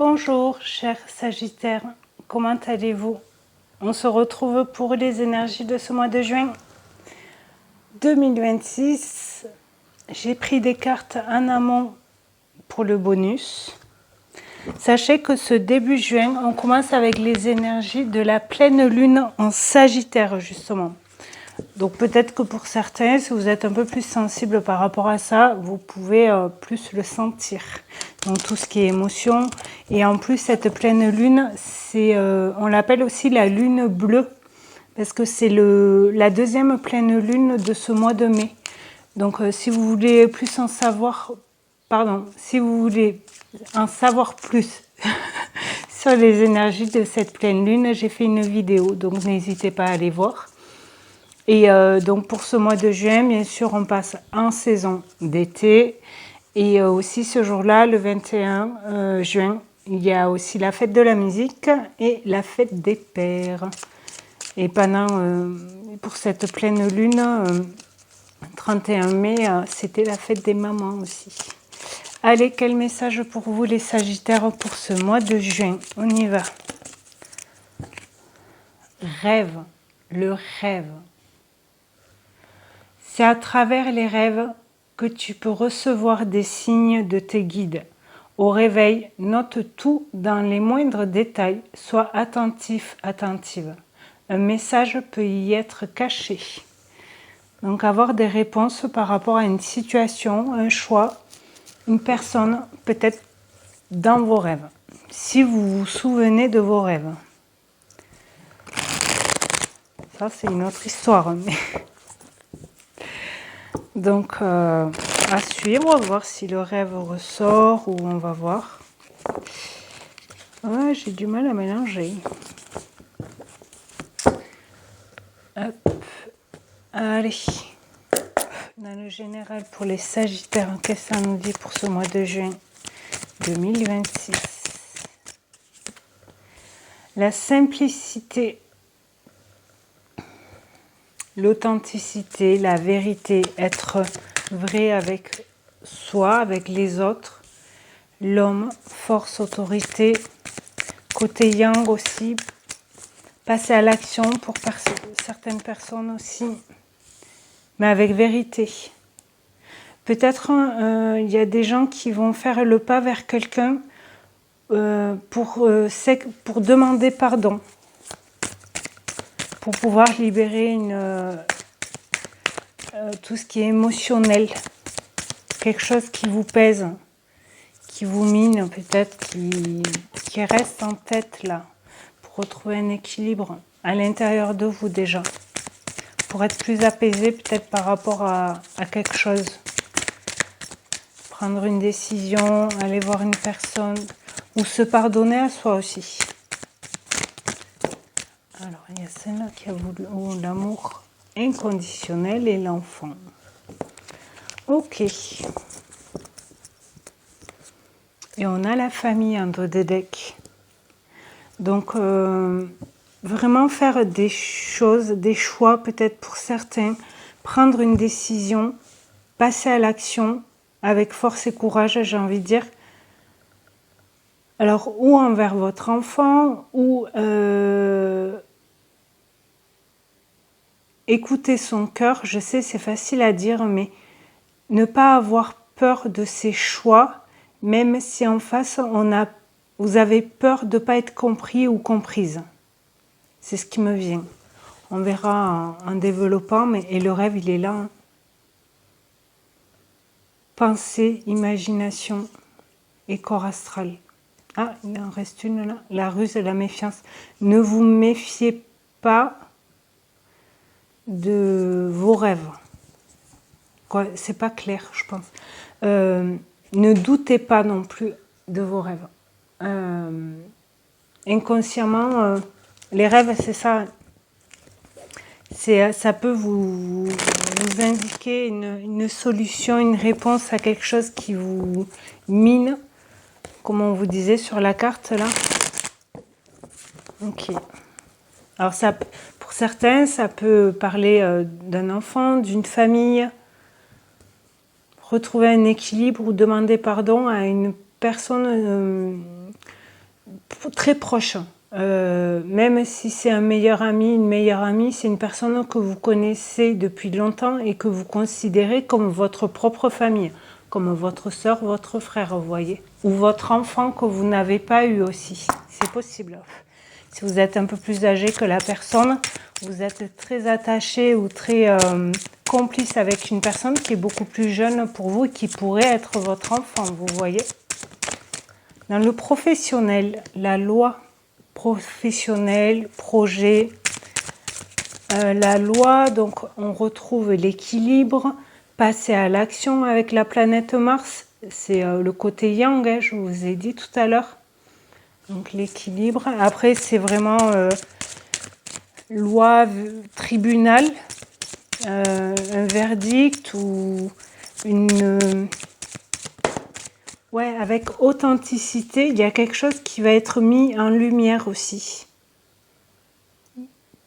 Bonjour, chers Sagittaires, comment allez-vous? On se retrouve pour les énergies de ce mois de juin 2026. J'ai pris des cartes en amont pour le bonus. Sachez que ce début juin, on commence avec les énergies de la pleine lune en Sagittaire, justement. Donc peut-être que pour certains, si vous êtes un peu plus sensible par rapport à ça, vous pouvez plus le sentir. Donc tout ce qui est émotion. Et en plus, cette pleine lune, on l'appelle aussi la lune bleue. Parce que c'est la deuxième pleine lune de ce mois de mai. Donc si vous voulez plus en savoir, si vous voulez en savoir plus sur les énergies de cette pleine lune, j'ai fait une vidéo. Donc n'hésitez pas à aller voir. Et donc pour ce mois de juin, bien sûr, on passe en saison d'été. Et aussi ce jour-là, le 21 juin, il y a aussi la fête de la musique et la fête des pères. Et pour cette pleine lune, 31 mai, c'était la fête des mamans aussi. Allez, quel message pour vous les Sagittaires pour ce mois de juin? On y va. Rêve, le rêve. C'est à travers les rêves que tu peux recevoir des signes de tes guides. Au réveil, note tout dans les moindres détails. Sois attentif, attentive. Un message peut y être caché. Donc avoir des réponses par rapport à une situation, un choix, une personne, peut-être dans vos rêves. Si vous vous souvenez de vos rêves. Ça, c'est une autre histoire. Mais... Donc, à suivre, voir si le rêve ressort ou on va voir. Ouais, j'ai du mal à mélanger. Hop. Allez. Dans le général, pour les Sagittaires, qu'est-ce que ça nous dit pour ce mois de juin 2026? La simplicité, l'authenticité, la vérité, être vrai avec soi, avec les autres, l'homme, force, autorité, côté yang aussi, passer à l'action pour certaines personnes aussi, mais avec vérité. Peut-être il y a des gens qui vont faire le pas vers quelqu'un pour demander pardon, pour pouvoir libérer tout ce qui est émotionnel, quelque chose qui vous pèse, qui vous mine peut-être, qui reste en tête là, pour retrouver un équilibre à l'intérieur de vous déjà, pour être plus apaisé peut-être par rapport à quelque chose. Prendre une décision, aller voir une personne, ou se pardonner à soi aussi. Alors, il y a celle-là qui a voulu l'amour inconditionnel et l'enfant. Ok. Et on a la famille entre deux decks. Donc, vraiment faire des choses, des choix peut-être pour certains, prendre une décision, passer à l'action avec force et courage, j'ai envie de dire. Alors, ou envers votre enfant, ou écouter son cœur. Je sais, c'est facile à dire, mais ne pas avoir peur de ses choix, même si en face, vous avez peur de ne pas être compris ou comprise. C'est ce qui me vient. On verra en développant, et le rêve, il est là. Pensée, imagination et corps astral. Ah, il en reste une là. La ruse et la méfiance. Ne vous méfiez pas de vos rêves. C'est pas clair, je pense. Ne doutez pas non plus de vos rêves. Inconsciemment, les rêves, c'est ça. Ça peut vous indiquer une solution, une réponse à quelque chose qui vous mine, comme on vous disait sur la carte là. Ok. Alors ça, pour certains, ça peut parler d'un enfant, d'une famille, retrouver un équilibre ou demander pardon à une personne très proche. Même si c'est un meilleur ami, une meilleure amie, c'est une personne que vous connaissez depuis longtemps et que vous considérez comme votre propre famille, comme votre soeur, votre frère, vous voyez, ou votre enfant que vous n'avez pas eu aussi. C'est possible. Si vous êtes un peu plus âgé que la personne, vous êtes très attaché ou très complice avec une personne qui est beaucoup plus jeune pour vous et qui pourrait être votre enfant, vous voyez. Dans le professionnel, la loi professionnelle, projet, la loi, donc on retrouve l'équilibre, passer à l'action avec la planète Mars, c'est le côté yang, hein, je vous ai dit tout à l'heure. Donc l'équilibre. Après, c'est vraiment loi, tribunal, un verdict ou une... ouais, avec authenticité, il y a quelque chose qui va être mis en lumière aussi.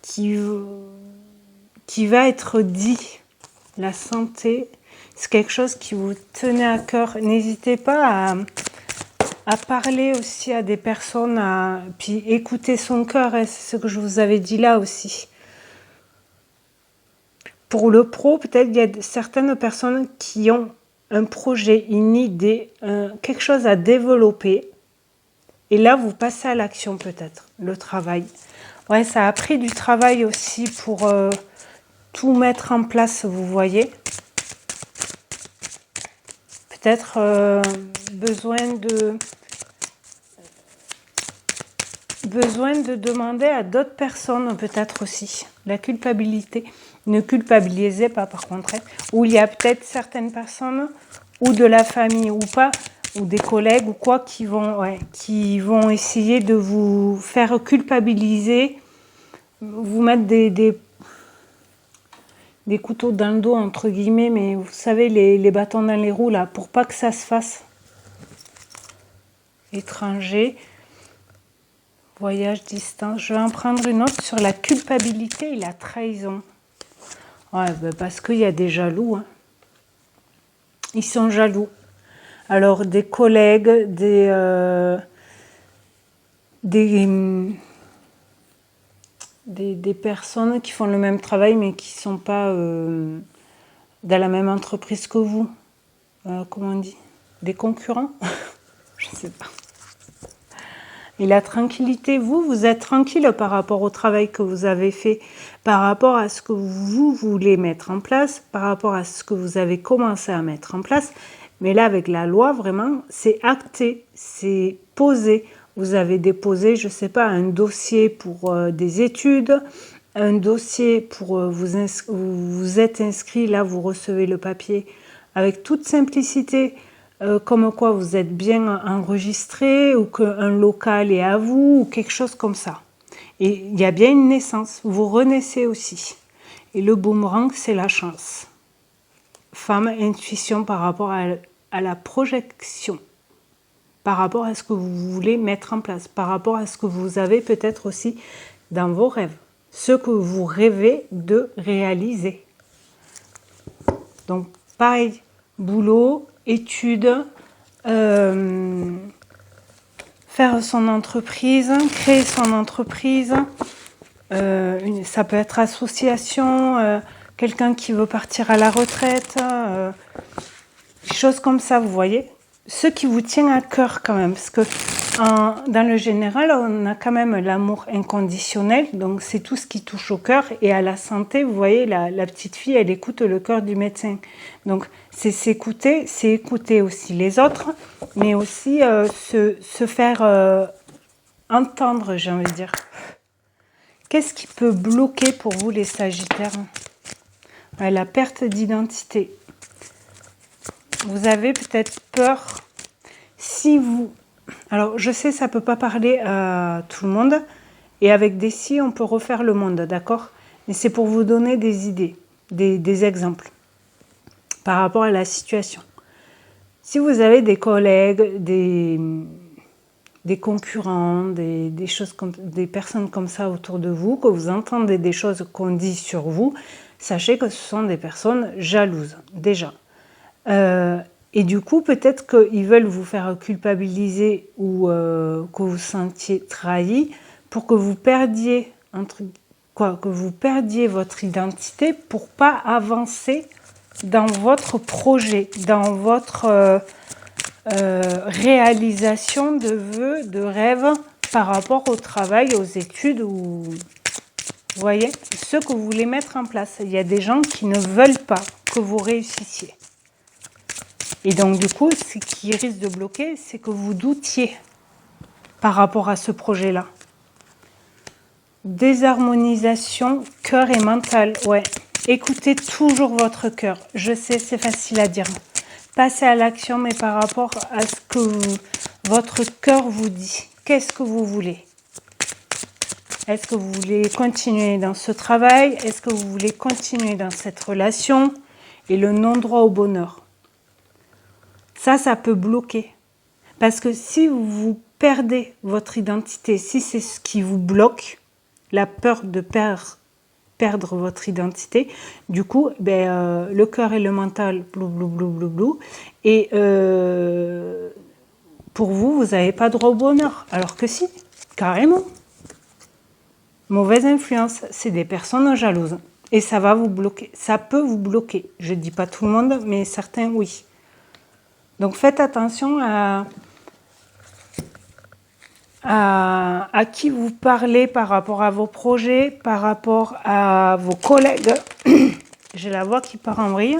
Qui va être dit. La santé, c'est quelque chose qui vous tenait à cœur. N'hésitez pas à parler aussi à des personnes, puis écouter son cœur, hein, c'est ce que je vous avais dit là aussi. Pour le pro, peut-être il y a certaines personnes qui ont un projet, une idée, quelque chose à développer, et là vous passez à l'action peut-être, le travail. Ouais, ça a pris du travail aussi pour tout mettre en place, vous voyez. Peut-être besoin de demander à d'autres personnes peut-être aussi. La culpabilité. Ne culpabilisez pas par contre. Hein. Ou il y a peut-être certaines personnes, ou de la famille ou pas, ou des collègues ou quoi, qui vont essayer de vous faire culpabiliser, vous mettre des couteaux dans le dos, entre guillemets, mais vous savez, les bâtons dans les roues, là, pour pas que ça se fasse. Étranger, voyage, distance. Je vais en prendre une autre sur la culpabilité et la trahison. Ouais, ben parce qu'il y a des jaloux. Hein. Ils sont jaloux. Alors, des collègues, des personnes qui font le même travail mais qui ne sont pas dans la même entreprise que vous. Comment on dit? Des concurrents. Je ne sais pas. Et la tranquillité, vous êtes tranquille par rapport au travail que vous avez fait, par rapport à ce que vous voulez mettre en place, par rapport à ce que vous avez commencé à mettre en place. Mais là, avec la loi, vraiment, c'est acté, c'est posé. Vous avez déposé, je ne sais pas, un dossier pour des études, un dossier pour vous êtes inscrit, là, vous recevez le papier avec toute simplicité. Comme quoi vous êtes bien enregistré ou qu'un local est à vous ou quelque chose comme ça. Et il y a bien une naissance, vous renaissez aussi. Et le boomerang, c'est la chance. Femme, intuition par rapport à la projection, par rapport à ce que vous voulez mettre en place, par rapport à ce que vous avez peut-être aussi dans vos rêves, ce que vous rêvez de réaliser. Donc pareil, boulot, études, faire son entreprise, créer son entreprise, ça peut être association, quelqu'un qui veut partir à la retraite, des choses comme ça, vous voyez. Ce qui vous tient à cœur quand même, parce que dans le général, on a quand même l'amour inconditionnel, donc c'est tout ce qui touche au cœur, et à la santé, vous voyez, la petite fille, elle écoute le cœur du médecin. Donc c'est s'écouter, c'est écouter aussi les autres, mais aussi se faire entendre, j'ai envie de dire. Qu'est-ce qui peut bloquer pour vous les Sagittaires? La perte d'identité. Vous avez peut-être peur, si vous... Alors, je sais, ça ne peut pas parler à tout le monde, et avec des si, on peut refaire le monde, d'accord? Mais c'est pour vous donner des idées, des exemples, par rapport à la situation. Si vous avez des collègues, des concurrents, des choses comme, des personnes comme ça autour de vous, que vous entendez des choses qu'on dit sur vous, sachez que ce sont des personnes jalouses, déjà. Et du coup, peut-être qu'ils veulent vous faire culpabiliser ou que vous vous sentiez trahi pour que vous perdiez que vous perdiez votre identité pour pas avancer dans votre projet, dans votre réalisation de vœux, de rêves par rapport au travail, aux études ou vous voyez, ce que vous voulez mettre en place. Il y a des gens qui ne veulent pas que vous réussissiez. Et donc du coup, ce qui risque de bloquer, c'est que vous doutiez par rapport à ce projet-là. Désharmonisation, cœur et mental. Ouais, écoutez toujours votre cœur. Je sais, c'est facile à dire. Passez à l'action, mais par rapport à ce que votre cœur vous dit. Qu'est-ce que vous voulez? Est-ce que vous voulez continuer dans ce travail? Est-ce que vous voulez continuer dans cette relation? Et le non-droit au bonheur. Ça peut bloquer. Parce que si vous perdez votre identité, si c'est ce qui vous bloque, la peur de perdre votre identité, du coup, le cœur et le mental, blou, blou, blou, blou, blou, et pour vous, vous n'avez pas droit au bonheur. Alors que si, carrément. Mauvaise influence, c'est des personnes jalouses. Et ça va vous bloquer. Ça peut vous bloquer. Je ne dis pas tout le monde, mais certains, oui. Donc faites attention à qui vous parlez par rapport à vos projets, par rapport à vos collègues. J'ai la voix qui part en vrille.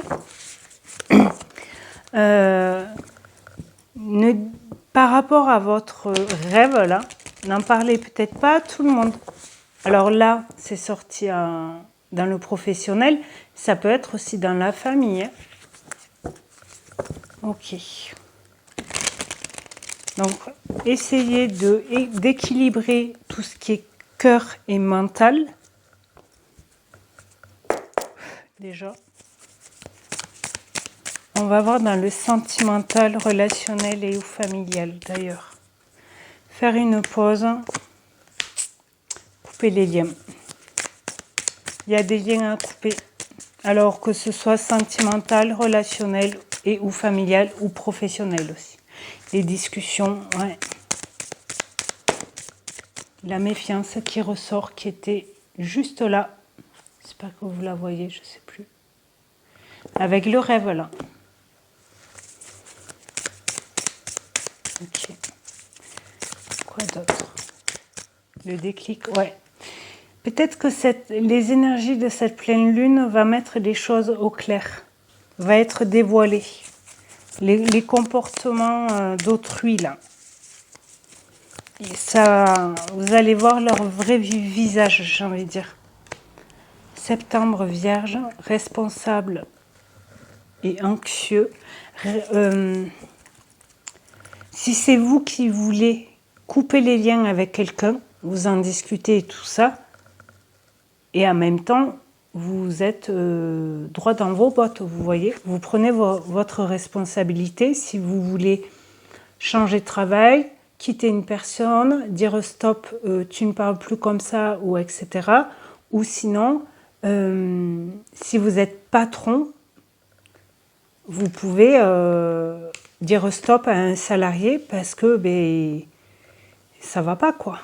Par rapport à votre rêve, là, n'en parlez peut-être pas à tout le monde. Alors là, c'est sorti dans le professionnel, ça peut être aussi dans la famille. Ok. Donc, essayez d'équilibrer tout ce qui est cœur et mental. Déjà. On va voir dans le sentimental, relationnel et ou familial d'ailleurs. Faire une pause. Couper les liens. Il y a des liens à couper. Alors que ce soit sentimental, relationnel et ou familial ou professionnel aussi. Les discussions, ouais. La méfiance qui ressort, qui était juste là. J'espère que vous la voyez, je ne sais plus. Avec le rêve là. Ok. Quoi d'autre? Le déclic, ouais. Peut-être que les énergies de cette pleine lune va mettre les choses au clair. Va être dévoilée. Les comportements d'autrui là. Et ça, vous allez voir leur vrai visage, j'ai envie de dire. Septembre, Vierge, responsable et anxieux. Si c'est vous qui voulez couper les liens avec quelqu'un, vous en discutez et tout ça, et en même temps, vous êtes droit dans vos bottes, vous voyez. Vous prenez votre responsabilité si vous voulez changer de travail, quitter une personne, dire stop, tu ne parles plus comme ça, ou etc. Ou sinon, si vous êtes patron, vous pouvez dire stop à un salarié parce que ça va pas quoi.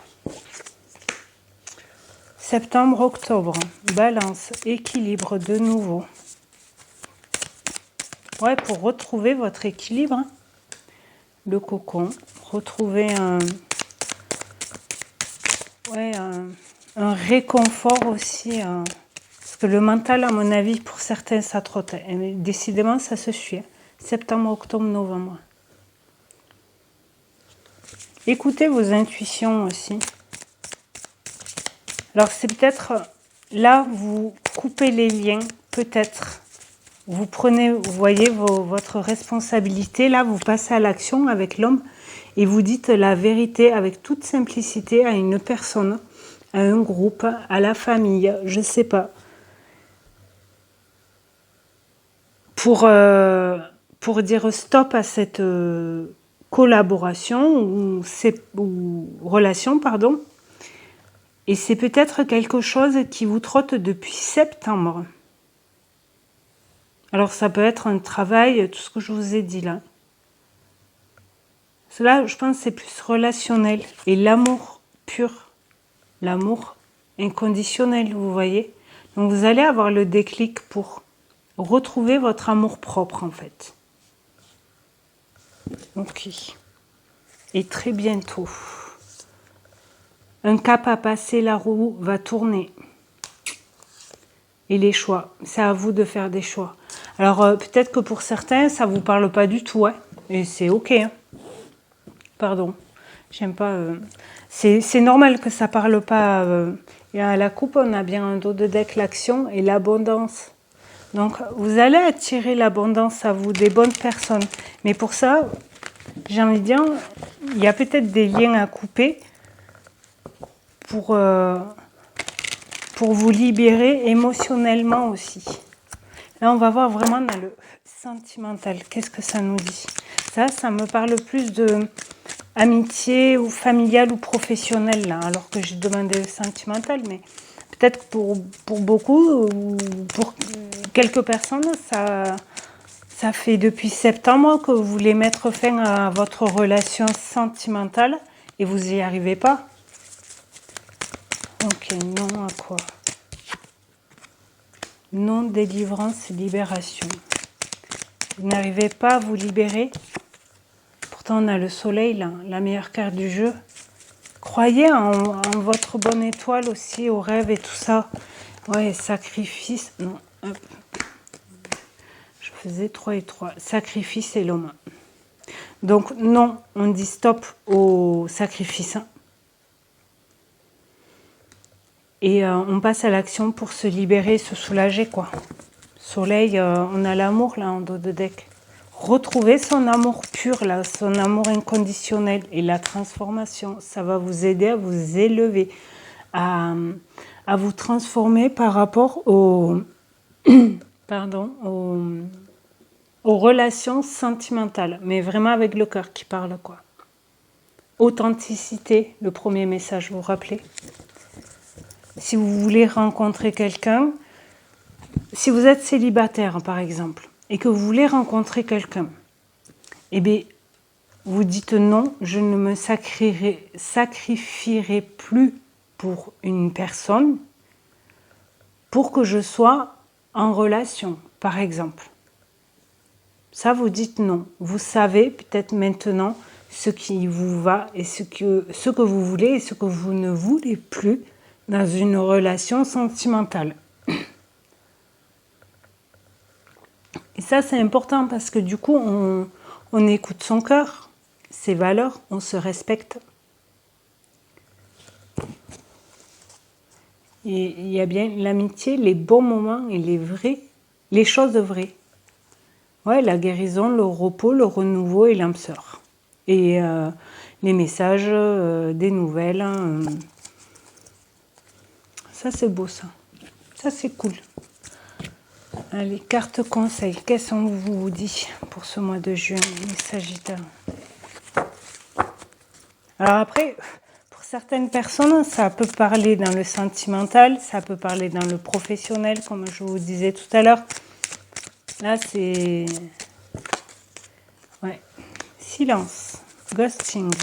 Septembre, octobre, balance, équilibre de nouveau. Ouais, pour retrouver votre équilibre, hein. Le cocon, retrouver un réconfort aussi. Parce que le mental, à mon avis, pour certains, ça trotte. Et décidément, ça se suit. Septembre, octobre, novembre. Écoutez vos intuitions aussi. Alors, c'est peut-être là, vous coupez les liens, peut-être. Vous prenez, vous voyez, votre responsabilité. Là, vous passez à l'action avec l'homme et vous dites la vérité avec toute simplicité à une personne, à un groupe, à la famille, je ne sais pas. Pour dire stop à cette collaboration ou relation, pardon. Et c'est peut-être quelque chose qui vous trotte depuis septembre. Alors ça peut être un travail, tout ce que je vous ai dit là. Cela, je pense, c'est plus relationnel. Et l'amour pur, l'amour inconditionnel, vous voyez. Donc vous allez avoir le déclic pour retrouver votre amour propre en fait. Ok. Et très bientôt. Un cap à passer, la roue va tourner. Et les choix, c'est à vous de faire des choix. Alors peut-être que pour certains, ça ne vous parle pas du tout, hein, et c'est ok. Hein. Pardon, j'aime pas. C'est normal que ça ne parle pas. Et à la coupe, on a bien un dos de deck, l'action et l'abondance. Donc vous allez attirer l'abondance à vous, des bonnes personnes. Mais pour ça, j'ai envie de dire, il y a peut-être des liens à couper pour vous libérer émotionnellement aussi. Là, on va voir vraiment dans le sentimental. Qu'est-ce que ça nous dit? Ça me parle plus de amitié ou familiale ou professionnelle, là, alors que j'ai demandé le sentimental. Mais peut-être pour beaucoup, ou pour quelques personnes, ça fait depuis septembre que vous voulez mettre fin à votre relation sentimentale et vous n'y arrivez pas. Ok, non à quoi? Non, délivrance, libération. Vous n'arrivez pas à vous libérer. Pourtant, on a le soleil, là, la meilleure carte du jeu. Croyez en votre bonne étoile aussi, aux rêves et tout ça. Ouais, sacrifice. Non, hop. Je faisais 3 et 3. Sacrifice et l'homme. Donc, non, on dit stop au sacrifice. Et on passe à l'action pour se libérer, se soulager, quoi. Soleil, on a l'amour, là, en dos de deck. Retrouver son amour pur, là, son amour inconditionnel et la transformation. Ça va vous aider à vous élever, à vous transformer par rapport aux relations sentimentales. Mais vraiment avec le cœur qui parle, quoi. Authenticité, le premier message, vous vous rappelez? Si vous voulez rencontrer quelqu'un, si vous êtes célibataire par exemple, et que vous voulez rencontrer quelqu'un, eh bien, vous dites non, je ne me sacrifierai plus pour une personne pour que je sois en relation, par exemple. Ça, vous dites non. Vous savez peut-être maintenant ce qui vous va et ce que vous voulez et ce que vous ne voulez plus dans une relation sentimentale. Et ça, c'est important parce que du coup, on écoute son cœur, ses valeurs, on se respecte. Et il y a bien l'amitié, les bons moments et les choses vraies. Ouais, la guérison, le repos, le renouveau et l'âme sœur. Et les messages, des nouvelles. Ça, c'est beau, ça. Ça, c'est cool. Allez, carte conseil. Qu'est-ce qu'on vous dit pour ce mois de juin, les Sagittaires? Alors après, pour certaines personnes, ça peut parler dans le sentimental, ça peut parler dans le professionnel, comme je vous disais tout à l'heure. Là, c'est... Ouais. Silence, ghosting,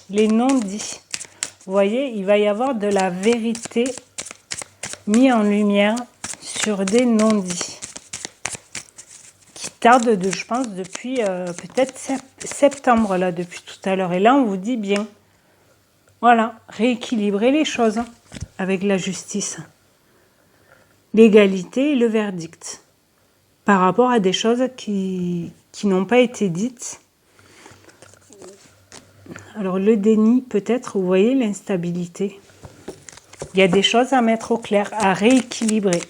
les non-dits. Vous voyez, il va y avoir de la vérité mise en lumière sur des non-dits qui tardent, je pense, depuis peut-être septembre, là, depuis tout à l'heure. Et là, on vous dit bien, voilà, rééquilibrer les choses avec la justice, l'égalité et le verdict par rapport à des choses qui n'ont pas été dites. Alors, le déni, peut-être, vous voyez, l'instabilité. Il y a des choses à mettre au clair, à rééquilibrer.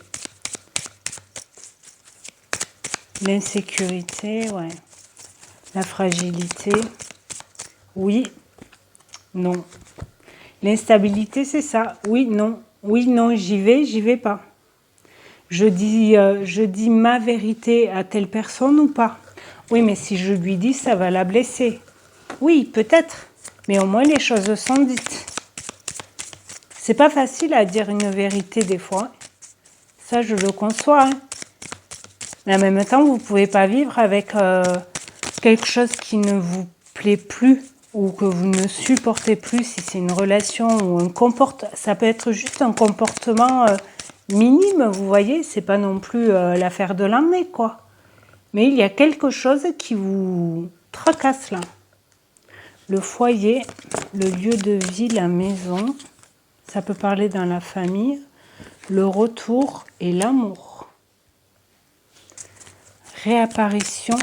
L'insécurité, ouais. La fragilité, oui, non. L'instabilité, c'est ça, oui, non, j'y vais pas. Je dis ma vérité à telle personne ou pas? Oui, mais si je lui dis, ça va la blesser. Oui, peut-être, mais au moins les choses sont dites. C'est pas facile à dire une vérité des fois. Ça, je le conçois. Hein. Mais en même temps, vous ne pouvez pas vivre avec quelque chose qui ne vous plaît plus ou que vous ne supportez plus, si c'est une relation ou un comportement. Ça peut être juste un comportement minime, vous voyez, c'est pas non plus l'affaire de l'année, quoi. Mais il y a quelque chose qui vous tracasse là. Le foyer, le lieu de vie, la maison, ça peut parler dans la famille, le retour et l'amour. Réapparition.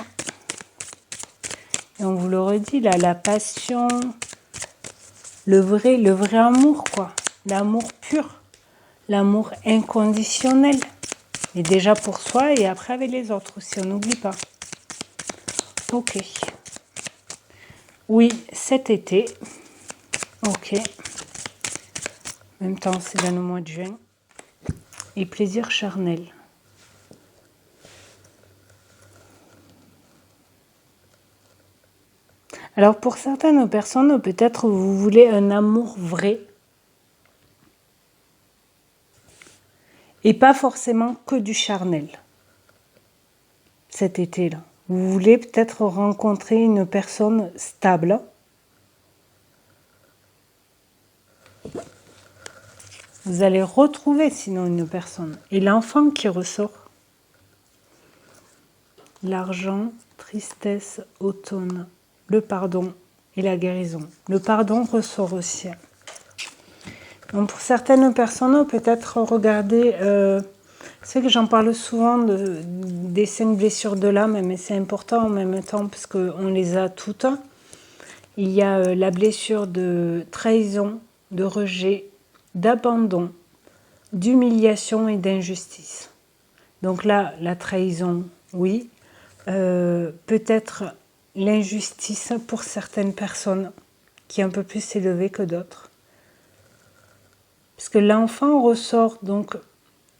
Et on vous le redit là, la passion, le vrai amour, quoi. L'amour pur, l'amour inconditionnel. Et déjà pour soi et après avec les autres aussi, on n'oublie pas. Ok. Oui, cet été. Ok. En même temps, c'est dans le mois de juin. Et plaisir charnel. Alors pour certaines personnes, peut-être vous voulez un amour vrai. Et pas forcément que du charnel. Cet été-là. Vous voulez peut-être rencontrer une personne stable. Vous allez retrouver sinon une personne. Et l'enfant qui ressort. L'argent, tristesse, automne, le pardon et la guérison. Le pardon ressort aussi. Donc pour certaines personnes, peut-être regarder, c'est que j'en parle souvent des 5 blessures de l'âme, mais c'est important en même temps parce qu'on les a toutes. Il y a la blessure de trahison, de rejet, d'abandon, d'humiliation et d'injustice. Donc là, la trahison, oui. Peut-être l'injustice pour certaines personnes qui est un peu plus élevée que d'autres. Parce que l'enfant ressort, donc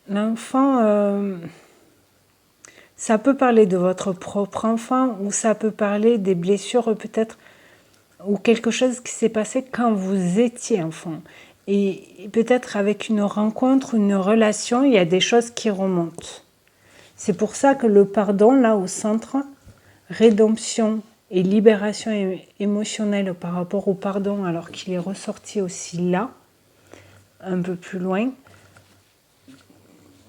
l'enfant, ça peut parler de votre propre enfant ou ça peut parler des blessures peut-être ou quelque chose qui s'est passé quand vous étiez enfant. Et peut-être avec une rencontre, une relation, il y a des choses qui remontent. C'est pour ça que le pardon, là au centre, rédemption et libération émotionnelle par rapport au pardon, alors qu'il est ressorti aussi là, un peu plus loin,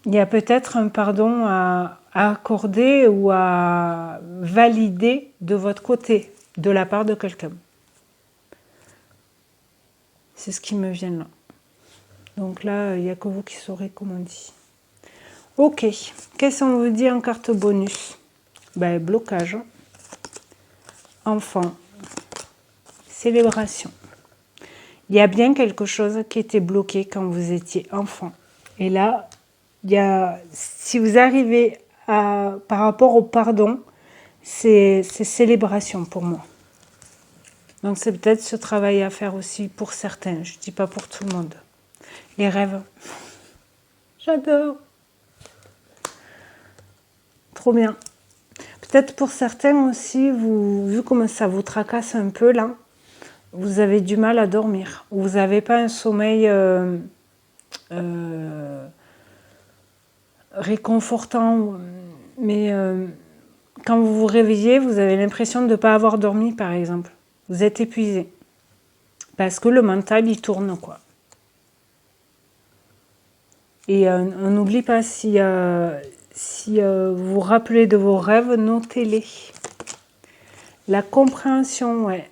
il y a peut-être un pardon à accorder ou à valider de votre côté, de la part de quelqu'un. C'est ce qui me vient là. Donc là, il n'y a que vous qui saurez comment on dit. Ok, qu'est-ce qu'on vous dit en carte bonus? Ben, blocage, enfant, célébration. Il y a bien quelque chose qui était bloqué quand vous étiez enfant. Et là, si vous arrivez par rapport au pardon, c'est célébration pour moi. Donc c'est peut-être ce travail à faire aussi pour certains. Je ne dis pas pour tout le monde. Les rêves. J'adore. Trop bien. Peut-être pour certains aussi, vu comment ça vous tracasse un peu là, vous avez du mal à dormir. Vous n'avez pas un sommeil réconfortant, mais quand vous vous réveillez, vous avez l'impression de ne pas avoir dormi, par exemple. Vous êtes épuisé. Parce que le mental, il tourne, quoi. Et on n'oublie pas, si vous vous rappelez de vos rêves, notez-les. La compréhension, ouais.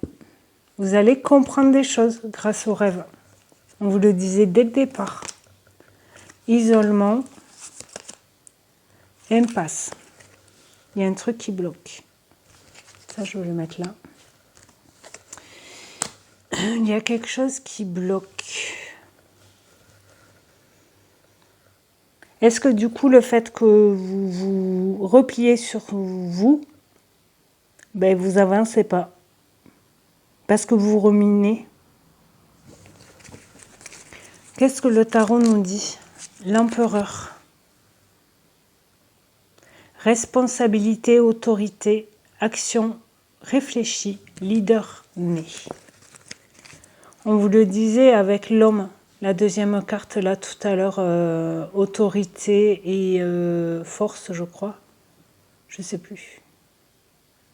Vous allez comprendre des choses grâce aux rêves. On vous le disait dès le départ. Isolement, impasse. Il y a un truc qui bloque. Ça, je vais le mettre là. Il y a quelque chose qui bloque. Est-ce que du coup, le fait que vous vous repliez sur vous, ben vous avancez pas? Parce que vous ruminez. Qu'est-ce que le tarot nous dit? L'empereur. Responsabilité, autorité, action réfléchie, leader né. On vous le disait avec l'homme, la deuxième carte là tout à l'heure, autorité et force, je crois. Je sais plus.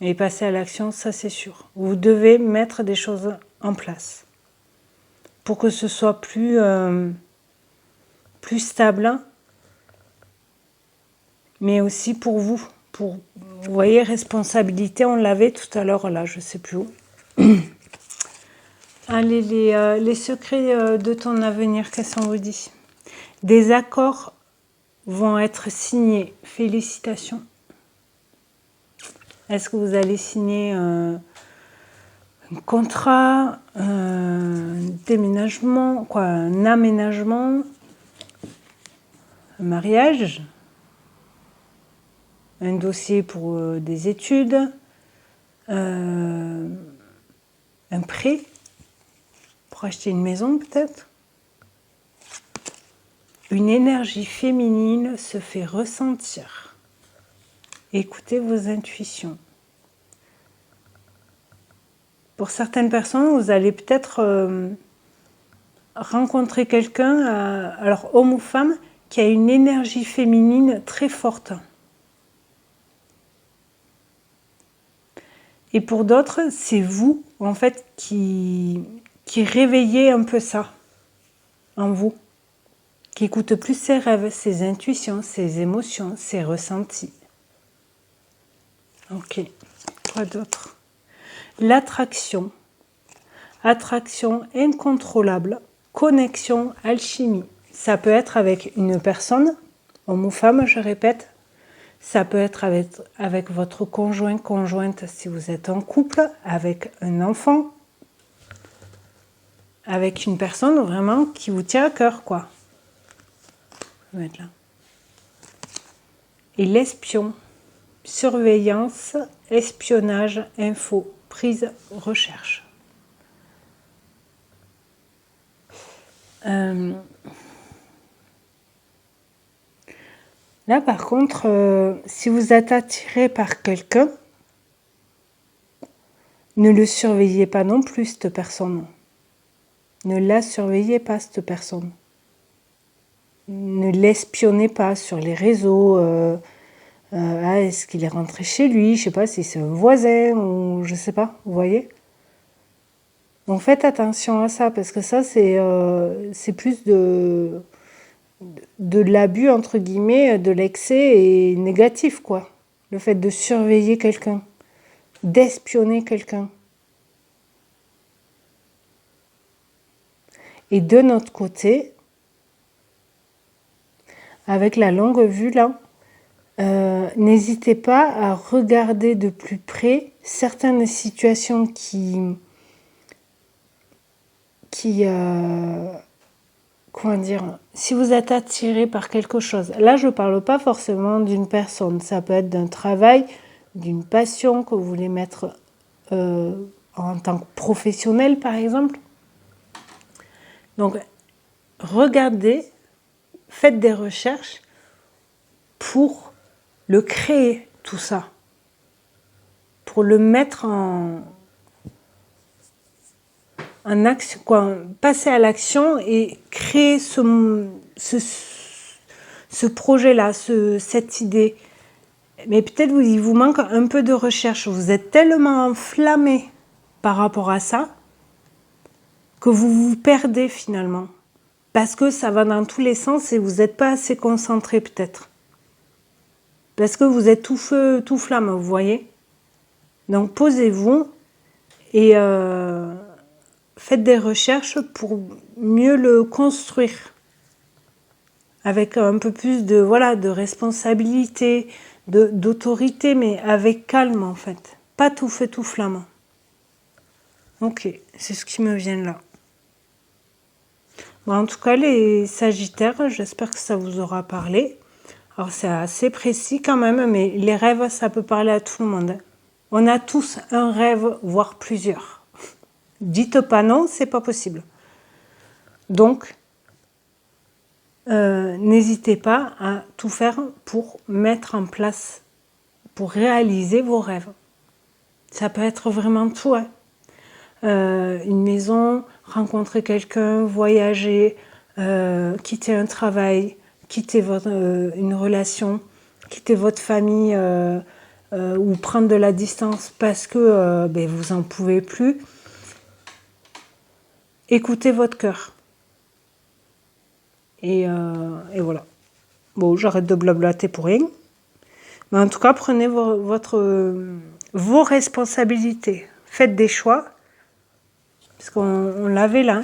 Et passer à l'action, ça c'est sûr. Vous devez mettre des choses en place pour que ce soit plus stable, mais aussi pour vous. Vous voyez, responsabilité, on l'avait tout à l'heure là, je sais plus où. Allez, les secrets de ton avenir, qu'est-ce qu'on vous dit? Des accords vont être signés. Félicitations. Est-ce que vous allez signer un contrat, un déménagement, quoi, un aménagement, un mariage, un dossier pour des études, un prêt pour acheter une maison peut-être? Une énergie féminine se fait ressentir. Écoutez vos intuitions. Pour certaines personnes, vous allez peut-être rencontrer quelqu'un, alors homme ou femme, qui a une énergie féminine très forte. Et pour d'autres, c'est vous, en fait, qui réveillez un peu ça en vous, qui écoute plus ses rêves, ses intuitions, ses émotions, ses ressentis. Ok, quoi d'autre? L'attraction. Attraction incontrôlable, connexion, alchimie. Ça peut être avec une personne, homme ou femme, je répète. Ça peut être avec votre conjoint, conjointe si vous êtes en couple, avec un enfant, avec une personne vraiment qui vous tient à cœur, quoi. Je vais mettre là. Et l'espion, surveillance, espionnage, info, prise, recherche. Là, par contre, si vous êtes attiré par quelqu'un, ne le surveillez pas non plus, cette personne. Ne la surveillez pas, cette personne. Ne l'espionnez pas sur les réseaux. Est-ce qu'il est rentré chez lui? Je sais pas si c'est un voisin ou je sais pas, vous voyez? Donc faites attention à ça, parce que ça, c'est plus de l'abus, entre guillemets, de l'excès et négatif, quoi. Le fait de surveiller quelqu'un, d'espionner quelqu'un. Et de notre côté, avec la longue vue là, n'hésitez pas à regarder de plus près certaines situations comment dire, si vous êtes attiré par quelque chose, là je ne parle pas forcément d'une personne, ça peut être d'un travail, d'une passion que vous voulez mettre en tant que professionnel par exemple. Donc regardez, faites des recherches pour le créer tout ça, pour le mettre en action, quoi, passer à l'action et créer ce projet-là, cette idée. Mais peut-être il vous manque un peu de recherche. Vous êtes tellement enflammé par rapport à ça que vous vous perdez finalement. Parce que ça va dans tous les sens et vous n'êtes pas assez concentré peut-être. Parce que vous êtes tout feu, tout flamme, vous voyez. Donc posez-vous et faites des recherches pour mieux le construire. Avec un peu plus de responsabilité, d'autorité, mais avec calme en fait. Pas tout feu, tout flamme. Ok, c'est ce qui me vient là. Bon, en tout cas, les Sagittaires, j'espère que ça vous aura parlé. Alors c'est assez précis quand même, mais les rêves, ça peut parler à tout le monde. On a tous un rêve, voire plusieurs. Dites pas non, c'est pas possible. Donc, n'hésitez pas à tout faire pour mettre en place, pour réaliser vos rêves. Ça peut être vraiment tout, hein. Une maison, rencontrer quelqu'un, voyager, quitter un travail, quitter une relation, quitter votre famille, ou prendre de la distance parce que ben, vous n'en pouvez plus, écoutez votre cœur. Et voilà. Bon, j'arrête de blablater pour rien. Mais en tout cas, prenez vos responsabilités. Faites des choix. Parce qu'on l'avait là.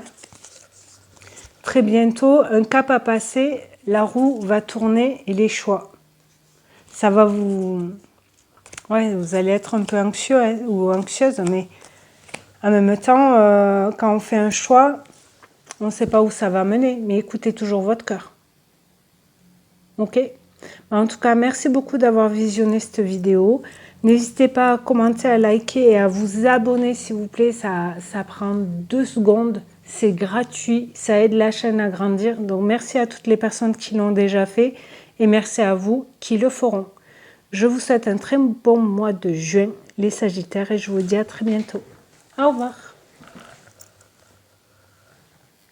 Très bientôt, un cap à passer, la roue va tourner et les choix. Ça va vous... Ouais, vous allez être un peu anxieux hein, ou anxieuse, mais en même temps, quand on fait un choix, on ne sait pas où ça va mener, mais écoutez toujours votre cœur. Ok? En tout cas, merci beaucoup d'avoir visionné cette vidéo. N'hésitez pas à commenter, à liker et à vous abonner s'il vous plaît. Ça prend 2 secondes. C'est gratuit. Ça aide la chaîne à grandir. Donc, merci à toutes les personnes qui l'ont déjà fait. Et merci à vous qui le feront. Je vous souhaite un très bon mois de juin, les Sagittaires. Et je vous dis à très bientôt. Au revoir.